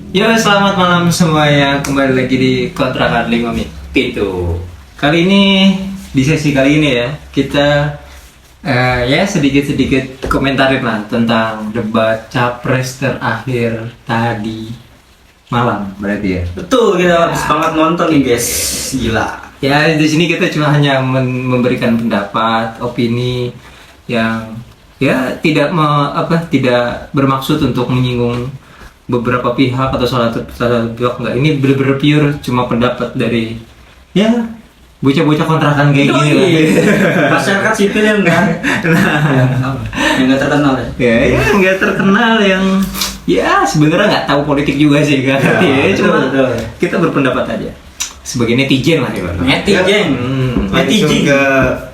Ya, selamat malam semuanya. Kembali lagi di Kontrakan 5 Menit itu. Kali ini, di sesi kali ini ya, kita ya sedikit-sedikit komentarin lah tentang debat capres terakhir tadi malam, berarti ya. Betul, kita habis banget nonton nih guys. Gila. Ya, di sini kita cuma hanya memberikan pendapat, opini yang ya tidak tidak bermaksud untuk menyinggung beberapa pihak atau salah satu pihak, enggak. Ini bener-bener pure cuma pendapat dari ya bocah-bocah kontrakan kayak gini lah. Masyarakat sipil yang nggak terkenal ya. Ya nggak terkenal yang ya sebenarnya nggak tahu politik juga sih kan. Cuma betul. kita berpendapat aja sebagai netizen lah ya. Netizen. Langsung ke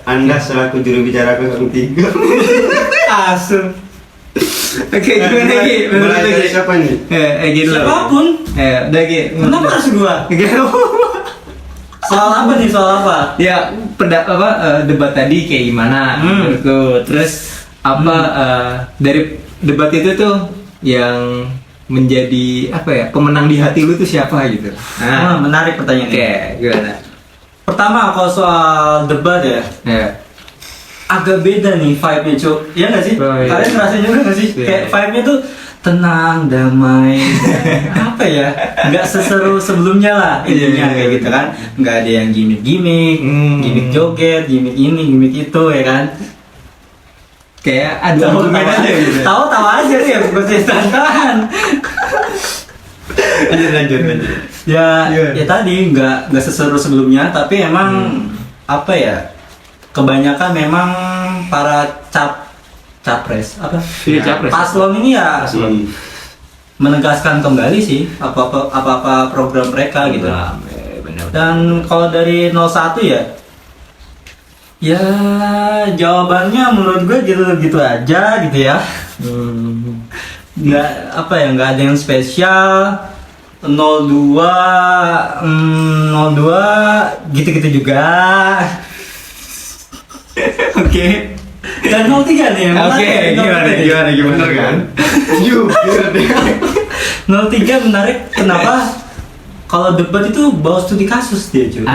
Anda selaku juru bicara 03. Asum. Oke, gimana lagi? Mulai dari siapa nih? Gini lah. Siapapun. Udah lagi. Kenapa harus gua? Soal apa nih? Soal apa? Ya, debat tadi kayak gimana menurutku. Terus dari debat itu tuh yang menjadi pemenang di hati lu tuh siapa gitu. Menarik pertanyaan ini. Oke, gimana? Pertama kalau soal debat ya, agak beda nih vibe-nya, Cuk. Iya nggak sih? Oh, iya. Kalian ngerasain juga nggak sih? Iya. Kayak vibe-nya tuh tenang, damai. Apa ya? Nggak seseru sebelumnya lah intinya kayak gitu kan. Nggak ada yang gimmick-gimmick, gimmick joget, gimmick ini, gimmick itu ya kan. Kayak adu argumen aja gitu. Tahu-tahu aja nih ya, bukan tantangan. Lanjut. Ya tadi nggak seseru sebelumnya, tapi emang apa ya? Kebanyakan memang para capres Iya, capres. paslon ini ya Paslon. menegaskan kembali sih apa program mereka gitu. Benar. Dan kalau dari 01 ya jawabannya menurut gue gitu aja gitu ya. Nggak ada yang spesial. 02 gitu-gitu juga. Oke. Dan 03 nih yang Oke, menarik. gimana kan? 03 menarik, kenapa? Kalau debat itu bawa studi kasus dia cuy.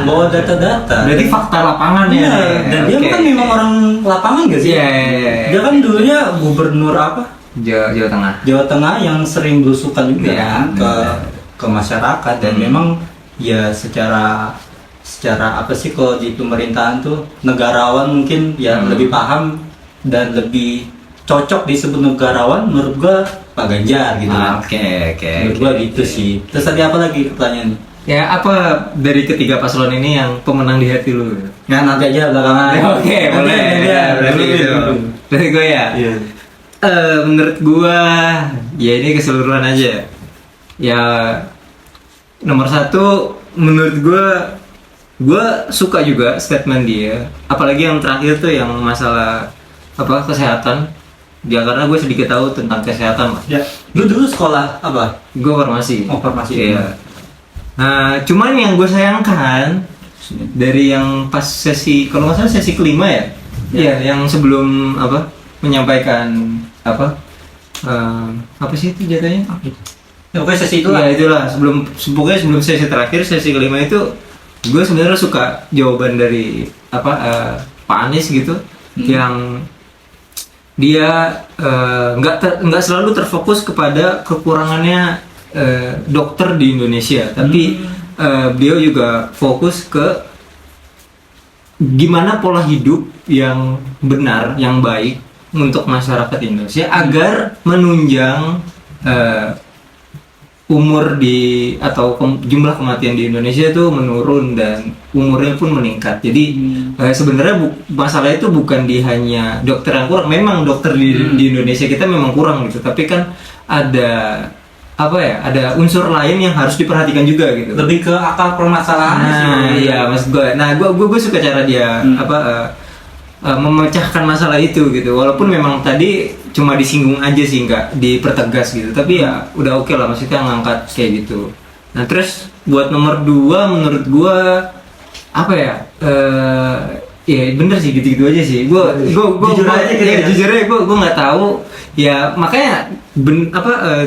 Bawa data-data. Berarti fakta lapangan Iya, ya. dan dia kan memang orang lapangan gak sih? Iya. Dia kan dulunya gubernur apa? Jawa Tengah. Jawa Tengah yang sering belusukan juga Iya, kan ke masyarakat, dan memang ya secara apa sih kalau di pemerintahan tuh negarawan mungkin ya lebih paham dan lebih cocok disebut negarawan menurut gua Pak Ganjar gitu. Oke. Menurut gua gitu sih. Terus tadi apa lagi pertanyaan? Ya, apa dari ketiga paslon ini yang pemenang di hati lu? Ya nanti aja belakangan. Oke, boleh. Ya, Berarti gitu. Dari gue ya. Iya. Menurut gua ya ini keseluruhan aja. Ya nomor 1 menurut gua suka juga statement dia, apalagi yang terakhir tuh yang masalah kesehatan. Ya karena gue sedikit tahu tentang kesehatan lah. Ya, lu dulu sekolah apa? Gue farmasi. Oh, farmasi. Iya. Nah, cuman yang gue sayangkan dari yang pas sesi, kalau nggak salah sesi kelima ya, iya, yang sebelum menyampaikan apa sih itu jatuhnya? Ya, pokoknya sesi itu Ya lah. itulah sebelum sesi terakhir, sesi kelima itu gue sebenarnya suka jawaban dari Pak Anies gitu, yang dia nggak selalu terfokus kepada kekurangannya dokter di Indonesia, tapi beliau juga fokus ke gimana pola hidup yang benar, yang baik untuk masyarakat Indonesia agar menunjang umur atau jumlah kematian di Indonesia itu menurun dan umurnya pun meningkat. Jadi sebenarnya masalah itu bukan hanya dokter yang kurang. Memang dokter di Indonesia kita memang kurang gitu. Tapi kan ada ada unsur lain yang harus diperhatikan juga gitu. Lebih ke akar permasalahan sih. Iya, maksud gue. Nah, gue suka cara dia memecahkan masalah itu gitu. Walaupun memang tadi cuma disinggung aja sih, nggak dipertegas gitu. Tapi ya udah oke lah, maksudnya ngangkat kayak gitu. Nah, terus buat nomor 2 menurut gue ya bener sih, gitu-gitu aja sih. Gue Jujur aja gitu ya? jujur aja gue nggak tahu. Ya makanya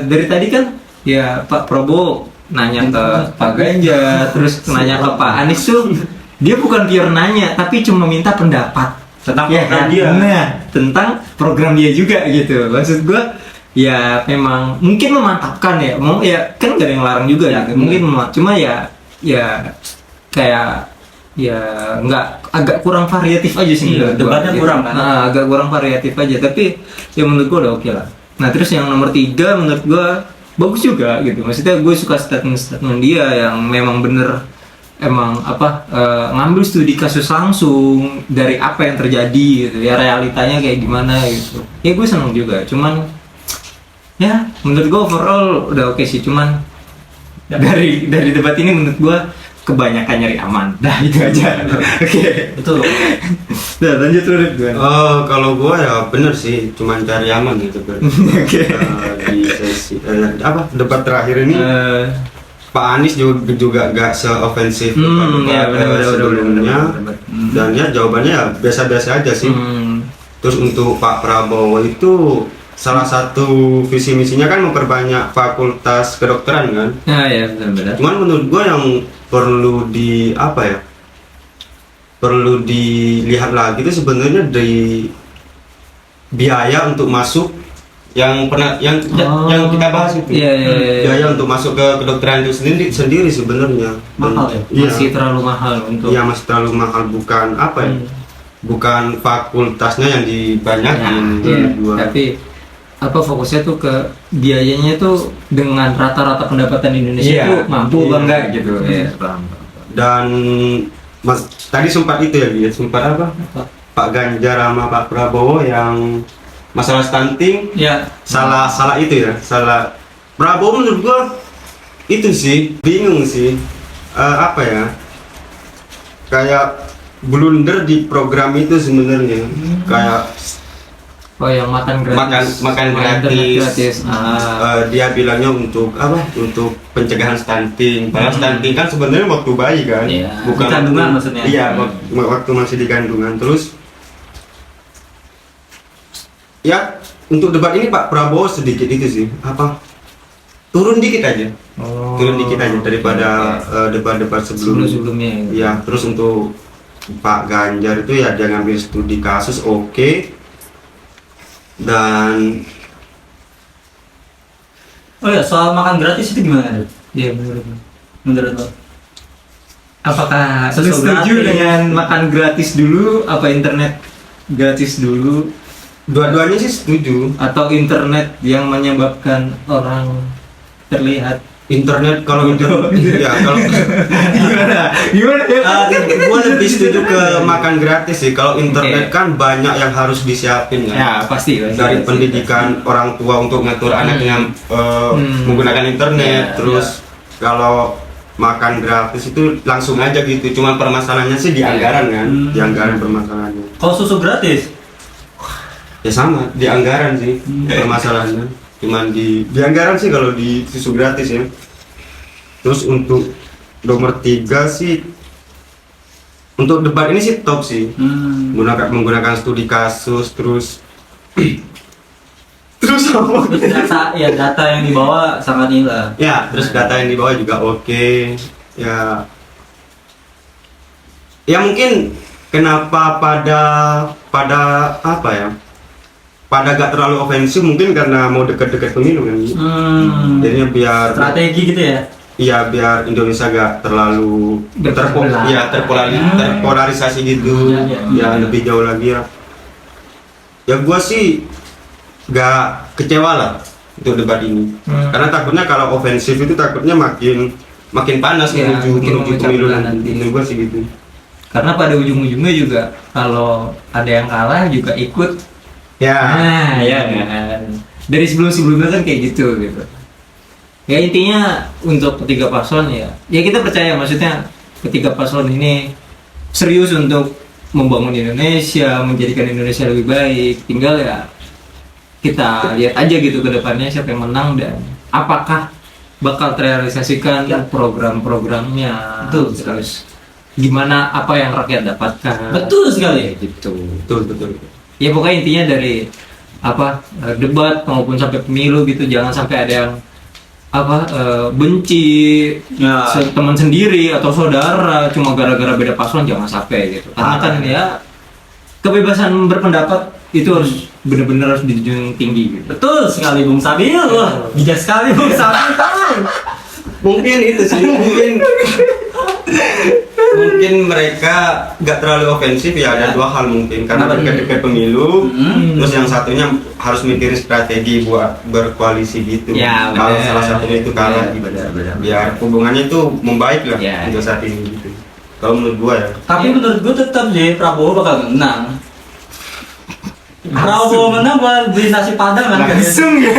dari tadi kan ya Pak Prabowo nanya ke Pak Ganjar, terus nanya ke Pak Anies tuh dia bukan pure nanya, tapi cuma minta pendapat Tentang ya program kan? dia. Nah, tentang program dia juga gitu. Maksud gua ya memang mungkin memantapkan ya, mau ya kan gak ada yang larang juga Ya, gitu. Mungkin cuma ya kayak ya nggak, agak kurang variatif aja sih Iya, menurut gua. debatnya kurang kan? Nah, agak kurang variatif aja, tapi ya menurut gua udah oke lah. Nah terus yang nomor 3 menurut gua bagus juga gitu, maksudnya gue suka statement dia yang memang bener emang ngambil studi kasus langsung dari apa yang terjadi gitu ya, realitanya kayak gimana gitu ya. Gue seneng juga, cuman ya menurut gue overall udah oke sih, cuman dari debat ini menurut gue kebanyakan nyari aman. Dah itu aja. Oke. Betul. Nah lanjut lu Rit, gimana? Kalau gua ya bener sih, cuman cari aman gitu kan. Oke. Di sesi debat terakhir ini Pak Anies juga gak seofensif Ya benar sebelumnya, dan ya jawabannya ya biasa-biasa aja sih. Terus untuk Pak Prabowo itu salah satu visi misinya kan memperbanyak fakultas kedokteran kan. Nah ya benar-benar. Cuman menurut gua yang perlu perlu dilihat lagi itu sebenarnya dari biaya untuk masuk yang kita bahas itu. Iya. Biaya untuk masuk ke kedokteran itu sendiri sebenarnya Mahal ya? Iya. Masih terlalu mahal untuk. Iya, masih terlalu mahal, bukan bukan fakultasnya yang dibanyakin. Tapi fokusnya tuh ke biayanya tuh dengan rata-rata pendapatan Indonesia tuh mampu bangga gitu ya. Dan tadi sempat itu ya, sempat Pak Ganjar sama Pak Prabowo yang masalah stunting. Ya. Salah itu ya, salah Prabowo menurut gua itu sih bingung sih, kayak blunder di program itu sebenarnya. Kayak yang makan gratis. makan gratis. Dia bilangnya untuk untuk pencegahan stunting. Padahal stunting kan sebenarnya waktu bayi kan, bukan kandungan maksudnya. Iya, waktu masih di kandungan. Terus ya untuk debat ini Pak Prabowo sedikit itu sih, turun dikit aja. Turun dikit aja daripada debat-debat sebelumnya. Ya, terus untuk Pak Ganjar itu ya dia ngambil studi kasus oke. Dan soal makan gratis itu gimana? Iya Menurut lo? Apakah lu Susu setuju gratis. dengan makan gratis dulu, apa internet gratis dulu, dua-duanya sih setuju. atau internet yang menyebabkan orang terlihat? Internet kalau ya kalau Gimana ya? gue lebih setuju ke makan gratis sih. Kalau internet kan banyak yang harus disiapin Ya kan. pasti Dari pendidikan orang tua untuk ngatur anaknya menggunakan internet. Terus kalau makan gratis itu langsung aja gitu. Cuma permasalahannya sih di anggaran kan. Di anggaran permasalahannya. Kalau susu gratis? Ya sama, di anggaran sih permasalahannya. Cuman di anggaran sih kalau di susu gratis ya. Terus untuk nomor 3 sih, untuk debat ini sih top sih. Menggunakan studi kasus, terus apa? Data yang dibawa sangat nilai. Ya, terus data yang dibawa juga oke. Ya mungkin kenapa pada gak terlalu ofensif, mungkin karena mau deket-deket pemilu kan. Jadinya biar strategi gitu ya. Iya, biar Indonesia gak terlalu terpolarisasi gitu. Ya lebih jauh lagi ya. Ya gua sih gak kecewa lah untuk debat ini. Karena takutnya kalau ofensif itu takutnya makin panas menuju pemilu nanti. Gua sih gitu. Karena pada ujung-ujungnya juga kalau ada yang kalah juga ikut. Ya. Nah, ya kan. Dari sebelum-sebelumnya kan kayak gitu. Ya intinya untuk ketiga paslon ya kita percaya, maksudnya ketiga paslon ini serius untuk membangun Indonesia, menjadikan Indonesia lebih baik. Tinggal ya kita lihat aja gitu ke depannya siapa yang menang dan apakah bakal terrealisasikan program-programnya. Betul. Terus gimana apa yang rakyat dapatkan. Betul sekali. Gitu. Betul. Ya pokoknya intinya dari debat maupun sampai pemilu gitu, jangan sampai ada yang benci Ya. teman sendiri atau saudara cuma gara-gara beda paslon, jangan sampai gitu. Karena kan ya kebebasan berpendapat itu harus benar-benar harus dijunjung tinggi gitu. Betul sekali Bung Sabil. Wah, bijak sekali Bung Sabil. Mungkin itu sih, mungkin mereka nggak terlalu ofensif ya, ada dua hal mungkin karena Kenapa? dekat-dekat pemilu, Hmm. terus yang satunya harus mikirin strategi buat berkoalisi gitu. Ya, Kalau benar. salah satunya itu kalah, Ya, benar. biar hubungannya itu membaik lah Ya. untuk saat ini gitu. Kalau menurut gua ya. Tapi menurut gue tetap sih Prabowo bakal menang. Prabowo menang buat beli nasi padang kan? Langsung ya.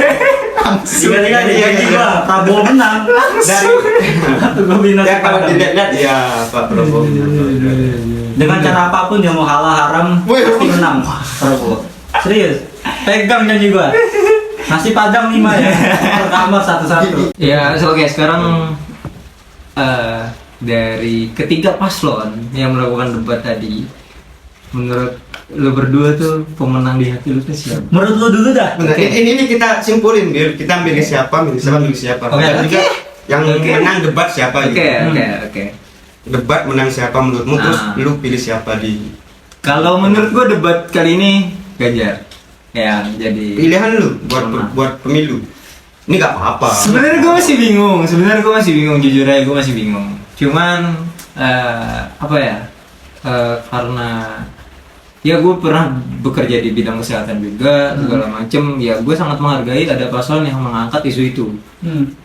Tiga-tiga Iya, di iya. gua Prabowo menang. Dari gue beli nasi Ya kalau padang. dilihat ya Pak Prabowo. Dengan cara apapun dia mau halal haram pasti menang Prabowo. Serius. Pegang janji gua. Nasi padang 5 ya. Per kamar satu-satu. Ya, oke, sekarang dari ketiga paslon yang melakukan debat tadi, menurut lu berdua tuh pemenang di hati lu tuh siapa? Menurut lu dulu dah. Bentar, Oke. ini kita simpulin, Bil. Kita milih siapa, milih siapa. Oke, Dan juga oke. yang Oke. menang debat siapa Oke, gitu. oke. Debat menang siapa menurutmu, terus Ah. lu pilih siapa di Kalau menurut gua debat kali ini Ganjar yang jadi pilihan lu buat Menang. buat pemilu. Ini nggak apa-apa. Sebenarnya gue masih bingung, jujur aja gue masih bingung. Cuman apa ya? Karena ya gue pernah bekerja di bidang kesehatan juga segala macem. Ya gue sangat menghargai ada paslon yang mengangkat isu itu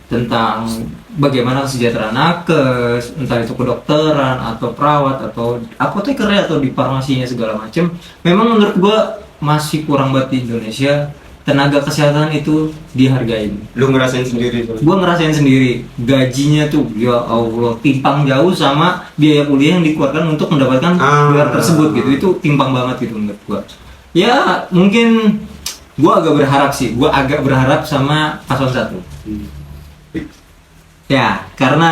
tentang bagaimana kesejahteraan nakes, entah itu kedokteran atau perawat atau apoteker atau di farmasinya segala macem. Memang menurut gue masih kurang banget di Indonesia tenaga kesehatan itu dihargain. Lu ngerasain sendiri tuh. Gue ngerasain sendiri gajinya tuh ya Allah timpang jauh sama biaya kuliah yang dikeluarkan untuk mendapatkan gelar tersebut gitu. Itu timpang banget gitu menurut gue. Ya mungkin gue agak berharap sama paslon 1. Ya karena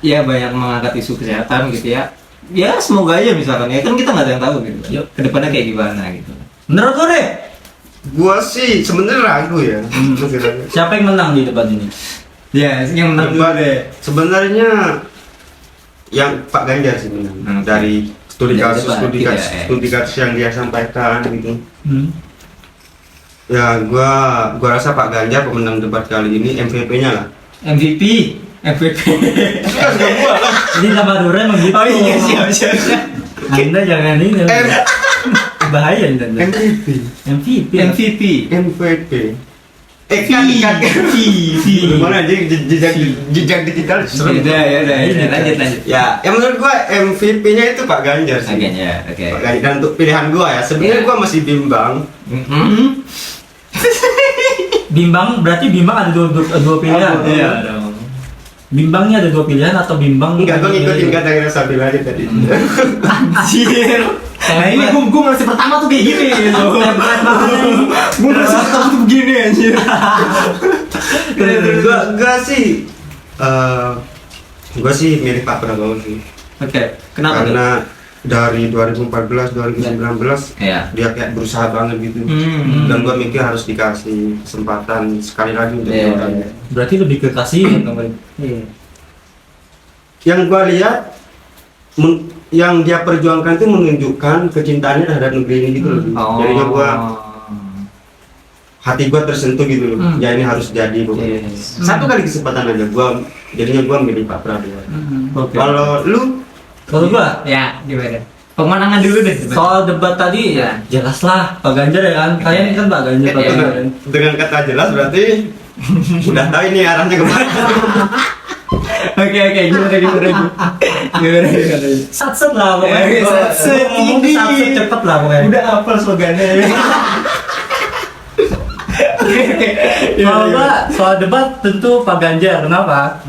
ya banyak mengangkat isu kesehatan gitu ya. Ya semoga aja misalkan ya kan kita nggak ada yang tahu gitu. Yuk. Kedepannya kayak gimana gitu. Menurut lu deh, Gua sih sebenarnya ragu ya. Masih ragu. siapa yang menang di debat ini? Ya yang menang dulu Debat, deh. sebenarnya yang Pak Ganjar sih menang. Hmm. Dari studi Dari kasus debat, tidak, ya. studi kasus yang dia sampaikan gitu. Hmm. Ya gua rasa Pak Ganjar pemenang debat kali ini MVP-nya lah. MVP. Suka gua lah. Jadi nama Dura emang gitu. Oh iya siap. Anda jangan ini. Bahaya Anda. MVP. MVP. MVP. MVP. Kan gimana aja jejak digital serem. Ya udah. Lanjut. Ya, yang menurut gua MVP-nya itu Pak Ganjar sih. Oke. Pak Ganjar. Dan untuk pilihan gua ya, sebenarnya gua masih bimbang. Bimbang berarti bimbang ada dua pilihan. Iya dong. Bimbangnya ada dua pilihan atau bimbang? Enggak, gua ngikutin kata-kata Sabil aja tadi. Anjir. Nah ini gue masih pertama tuh kayak gini gitu. Gue masih pertama tuh begini anjir. Gua sih milih Pak Prabowo sih. Oke, kenapa tuh? Karena dari 2014 2019 Iya. dia kayak berusaha banget gitu. Dan gua mikir harus dikasih kesempatan sekali lagi untuk Iya. orangnya. Berarti lebih ke kasih. Yang gua lihat yang dia perjuangkan itu menunjukkan kecintaannya terhadap negeri ini gitu loh. Jadinya gua hati gua tersentuh gitu loh. Ya ini harus jadi pokoknya. Yes. Satu kali kesempatan aja jadinya gua milih Pak Prabowo. Oke. Kalau lu Kalau gua Ya gimana? Pemenangan dulu deh. soal debat tadi ya jelas lah Pak Ganjar ya kan. Kalian kan Pak Ganjar. Pak Iya. Ganjar. dengan kata jelas berarti udah tahu ini arahnya kemana. Oke, gimana? Satset lah pokoknya. Satset, Ngomong ini. satset cepet lah pokoknya. Udah hafal slogannya. Oke. Kalau gua soal debat tentu Pak Ganjar. Kenapa?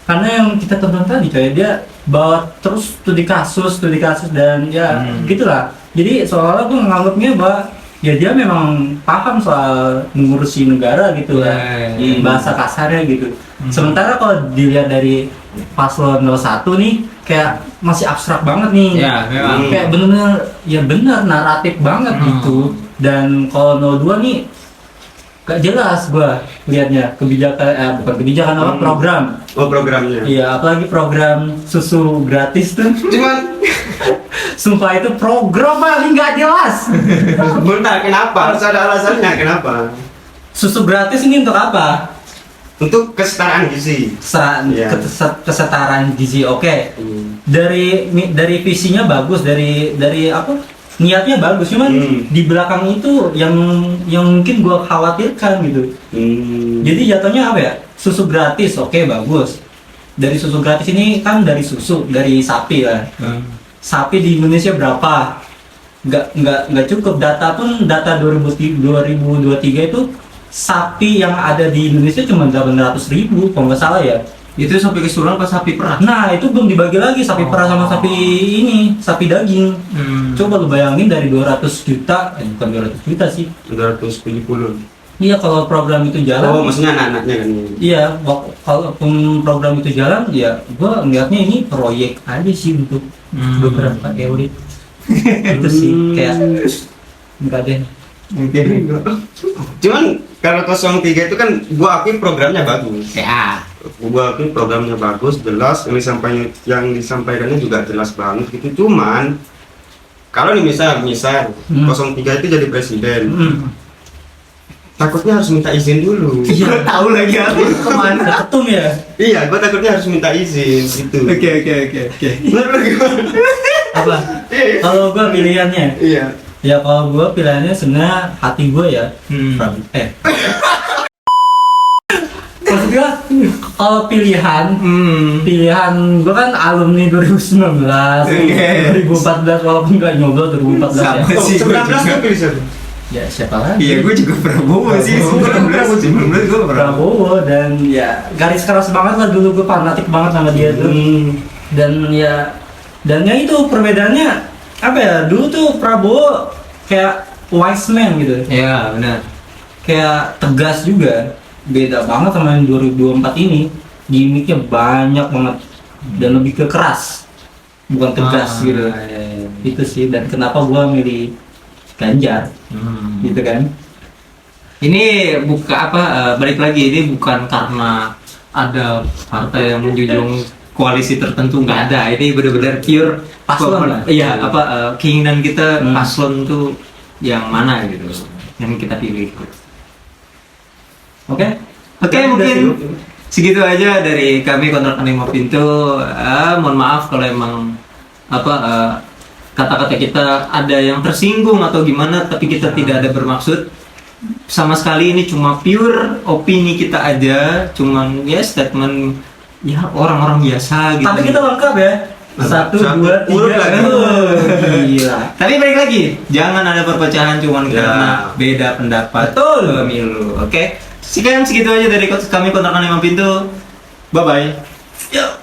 Karena yang kita tonton tadi kayak dia bawa terus studi kasus dan ya gitulah. Jadi seolah-olah gue nganggapnya bahwa ya dia memang paham soal mengurusi negara gitu Ya, lah. ya. Bahasa kasarnya gitu. Sementara kalau dilihat dari paslon 01 nih kayak masih abstrak banget nih. Ya, memang. Kayak bener-bener ya bener naratif banget gitu. Dan kalau 02 nih gak jelas gua liatnya kebijakan bukan kebijakan apa program. Oh, programnya. Iya, apalagi program susu gratis tuh. Cuman Sumpah itu program paling nggak jelas. bentar, kenapa? Harus ada alasannya kenapa? Susu gratis ini untuk apa? Untuk kesetaraan gizi. Iya. Kesetaraan gizi, oke. Hmm. Dari visinya bagus, dari apa? Niatnya bagus, cuman di belakang itu yang mungkin gua khawatirkan gitu. Jadi jatuhnya apa ya? Susu gratis, oke, bagus. Dari susu gratis ini kan dari susu, dari sapi lah. Sapi di Indonesia berapa? Nggak cukup. Data 2023 itu sapi yang ada di Indonesia cuma 800.000 kalau nggak salah ya. Itu sapi keseluruhan pas sapi perah. Nah itu belum dibagi lagi sapi perah sama sapi ini, sapi daging. Coba lu bayangin dari 200 juta, bukan 200 juta sih. 270. Iya kalau program itu jalan. Oh, maksudnya anak-anaknya kan. Iya, kalau program itu jalan, ya gua ngeliatnya ini proyek aja sih untuk beberapa elit. Itu sih kayak enggak deh. Cuman kalau 03 itu kan gua akui programnya bagus. Ya. Gua akui programnya bagus, jelas, yang disampaikannya juga jelas banget gitu. Cuman kalau nih misal 03 itu jadi presiden. Takutnya harus minta izin dulu. Iya, tahu lagi aku kemana. Ketum ya? Iya, gua takutnya harus minta izin gitu. Oke. Menurut lu gimana? Apa? Kalau gua pilihannya, Iya. ya kalau gua pilihannya sebenarnya hati gua ya. Maksud gua kalau pilihan gua kan alumni 2019, 2014 walaupun nggak nyoblos 2014 ya. Sama sih. 19 tuh pilih siapa? Ya siapa lagi? Iya, gue juga Prabowo sih. 19 gue Prabowo, dan ya garis keras banget lah dulu, gue fanatik banget sama dia tuh. Dan ya itu perbedaannya apa ya? Dulu tuh Prabowo kayak wise man gitu. Iya, benar. Kayak tegas juga. Beda banget sama yang 2024 ini. Gimiknya banyak banget dan lebih ke keras. Bukan tegas gitu. Iya. Itu sih, dan kenapa gua milih Ganjar. Gitu kan. Ini balik lagi, ini bukan karena ada partai yang menjunjung koalisi tertentu, nggak ada. Ini benar-benar pure Paslon lah. Iya, keinginan kita paslon tuh yang mana gitu, yang kita pilih. Oke, mungkin segitu aja dari kami Kontrakan 5 Pintu. Mohon maaf kalau emang kata-kata kita ada yang tersinggung atau gimana, tapi kita tidak ada bermaksud sama sekali. Ini cuma pure opini kita aja, cuman ya statement ya orang-orang biasa gitu. Tapi kita lengkap ya. 1, 2, 3. Gila. Tapi balik lagi, jangan ada perpecahan cuman karena beda pendapat. Betul. Pemilu. Oke. Sekian segitu aja dari kami Kontrakan 5 Pintu. Bye bye. Yuk.